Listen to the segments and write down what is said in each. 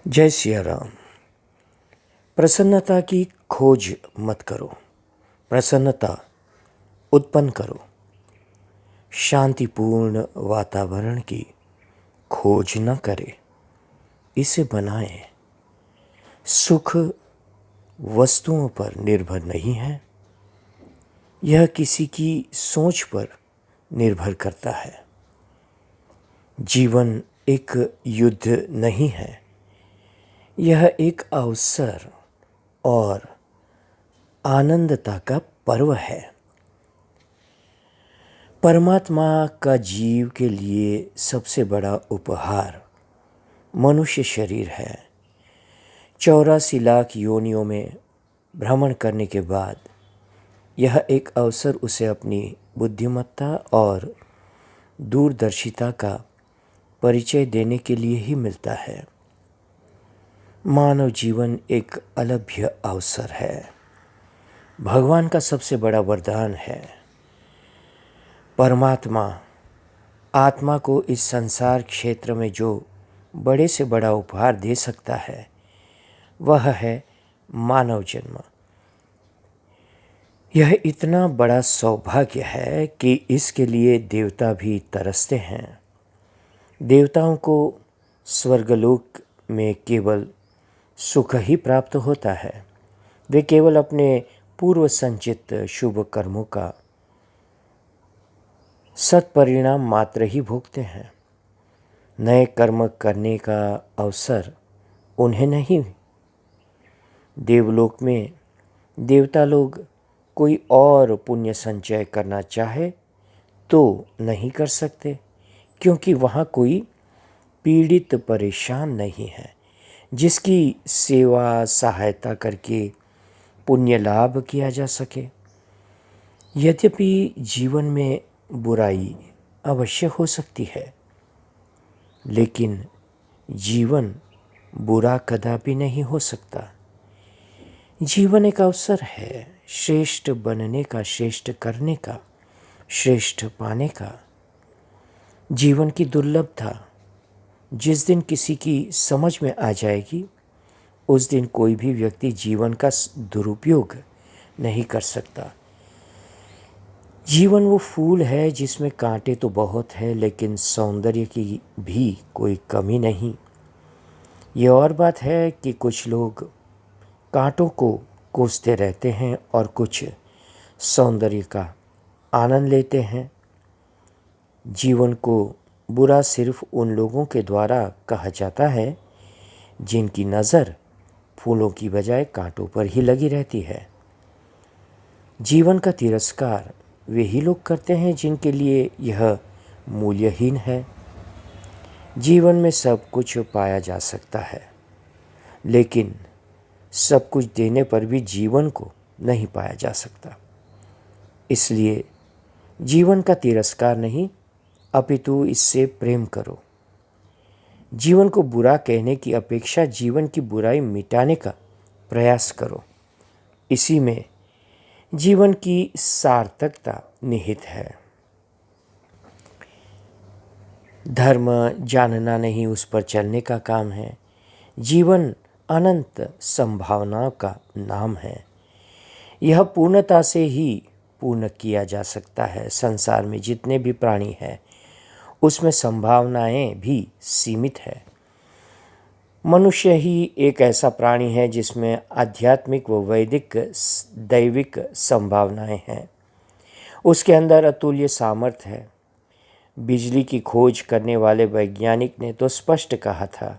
जय सिया राम। प्रसन्नता की खोज मत करो, प्रसन्नता उत्पन्न करो। शांतिपूर्ण वातावरण की खोज न करें, इसे बनाएं। सुख वस्तुओं पर निर्भर नहीं है, यह किसी की सोच पर निर्भर करता है। जीवन एक युद्ध नहीं है, यह एक अवसर और आनंदता का पर्व है। परमात्मा का जीव के लिए सबसे बड़ा उपहार मनुष्य शरीर है। 84 लाख योनियों में भ्रमण करने के बाद यह एक अवसर उसे अपनी बुद्धिमत्ता और दूरदर्शिता का परिचय देने के लिए ही मिलता है। मानव जीवन एक अलभ्य अवसर है, भगवान का सबसे बड़ा वरदान है। परमात्मा आत्मा को इस संसार क्षेत्र में जो बड़े से बड़ा उपहार दे सकता है वह है मानव जन्म। यह इतना बड़ा सौभाग्य है कि इसके लिए देवता भी तरसते हैं। देवताओं को स्वर्गलोक में केवल सुख ही प्राप्त होता है। वे केवल अपने पूर्व संचित शुभ कर्मों का सत्परिणाम मात्र ही भोगते हैं। नए कर्म करने का अवसर उन्हें नहीं। देवलोक में देवता लोग कोई और पुण्य संचय करना चाहे तो नहीं कर सकते, क्योंकि वहाँ कोई पीड़ित परेशान नहीं है जिसकी सेवा सहायता करके पुण्य लाभ किया जा सके। यद्यपि जीवन में बुराई अवश्य हो सकती है, लेकिन जीवन बुरा कदापि नहीं हो सकता। जीवन एक अवसर है श्रेष्ठ बनने का, श्रेष्ठ करने का, श्रेष्ठ पाने का। जीवन की दुर्लभता जिस दिन किसी की समझ में आ जाएगी, उस दिन कोई भी व्यक्ति जीवन का दुरुपयोग नहीं कर सकता। जीवन वो फूल है जिसमें कांटे तो बहुत है, लेकिन सौंदर्य की भी कोई कमी नहीं। ये और बात है कि कुछ लोग कांटों को कोसते रहते हैं और कुछ सौंदर्य का आनंद लेते हैं। जीवन को बुरा सिर्फ उन लोगों के द्वारा कहा जाता है जिनकी नज़र फूलों की बजाय कांटों पर ही लगी रहती है। जीवन का तिरस्कार वे ही लोग करते हैं जिनके लिए यह मूल्यहीन है। जीवन में सब कुछ पाया जा सकता है, लेकिन सब कुछ देने पर भी जीवन को नहीं पाया जा सकता। इसलिए जीवन का तिरस्कार नहीं, अपितु इससे प्रेम करो। जीवन को बुरा कहने की अपेक्षा जीवन की बुराई मिटाने का प्रयास करो। इसी में जीवन की सार्थकता निहित है। धर्म जानना नहीं, उस पर चलने का काम है। जीवन अनंत संभावनाओं का नाम है। यह पूर्णता से ही पूर्ण किया जा सकता है। संसार में जितने भी प्राणी हैं उसमें संभावनाएं भी सीमित है। मनुष्य ही एक ऐसा प्राणी है जिसमें आध्यात्मिक व वैदिक दैविक संभावनाएं हैं। उसके अंदर अतुल्य सामर्थ्य है। बिजली की खोज करने वाले वैज्ञानिक ने तो स्पष्ट कहा था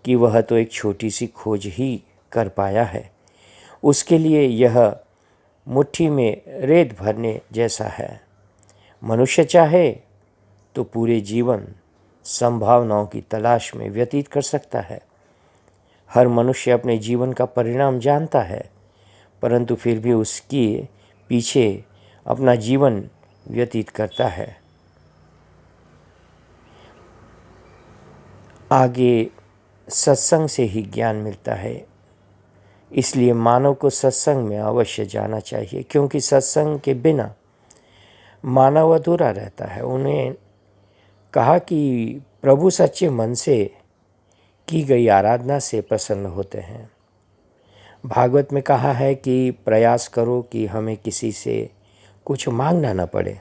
कि वह तो एक छोटी सी खोज ही कर पाया है। उसके लिए यह मुट्ठी में रेत भरने जैसा है। मनुष्य चाहे तो पूरे जीवन संभावनाओं की तलाश में व्यतीत कर सकता है। हर मनुष्य अपने जीवन का परिणाम जानता है, परंतु फिर भी उसके पीछे अपना जीवन व्यतीत करता है। आगे सत्संग से ही ज्ञान मिलता है, इसलिए मानव को सत्संग में अवश्य जाना चाहिए, क्योंकि सत्संग के बिना मानव अधूरा रहता है। उन्हें कहा कि प्रभु सच्चे मन से की गई आराधना से प्रसन्न होते हैं। भागवत में कहा है कि प्रयास करो कि हमें किसी से कुछ मांगना न पड़े।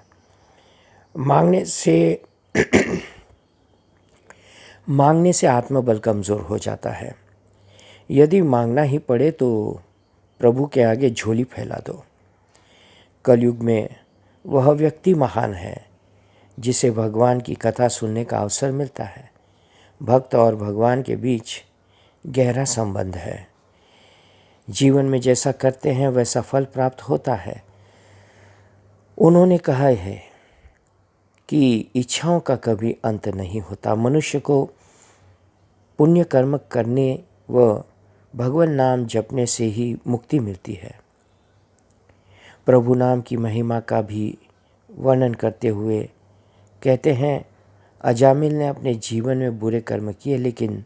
मांगने से आत्मबल कमज़ोर हो जाता है। यदि मांगना ही पड़े तो प्रभु के आगे झोली फैला दो। कलयुग में वह व्यक्ति महान है जिसे भगवान की कथा सुनने का अवसर मिलता है। भक्त और भगवान के बीच गहरा संबंध है। जीवन में जैसा करते हैं वैसा फल प्राप्त होता है। उन्होंने कहा है कि इच्छाओं का कभी अंत नहीं होता। मनुष्य को पुण्य कर्म करने व भगवान नाम जपने से ही मुक्ति मिलती है। प्रभु नाम की महिमा का भी वर्णन करते हुए कहते हैं, अजामिल ने अपने जीवन में बुरे कर्म किए लेकिन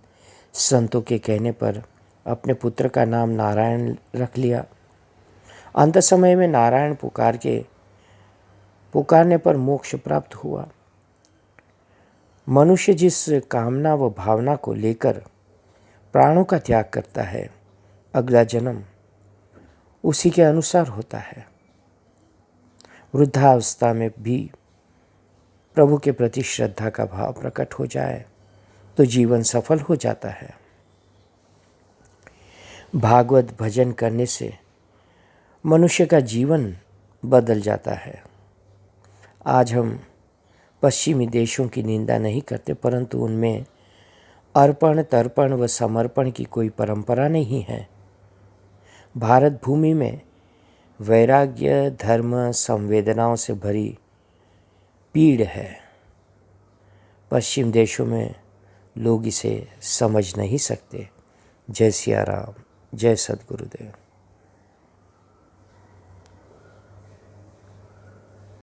संतों के कहने पर अपने पुत्र का नाम नारायण रख लिया। अंत समय में नारायण पुकारने पर मोक्ष प्राप्त हुआ। मनुष्य जिस कामना व भावना को लेकर प्राणों का त्याग करता है, अगला जन्म उसी के अनुसार होता है। वृद्धावस्था में भी प्रभु के प्रति श्रद्धा का भाव प्रकट हो जाए तो जीवन सफल हो जाता है। भागवत भजन करने से मनुष्य का जीवन बदल जाता है। आज हम पश्चिमी देशों की निंदा नहीं करते, परंतु उनमें अर्पण तर्पण व समर्पण की कोई परंपरा नहीं है। भारत भूमि में वैराग्य, धर्म, संवेदनाओं से भरी पीड़ है। पश्चिम देशों में लोग इसे समझ नहीं सकते। जय सिया राम, जय सद्गुरुदेव।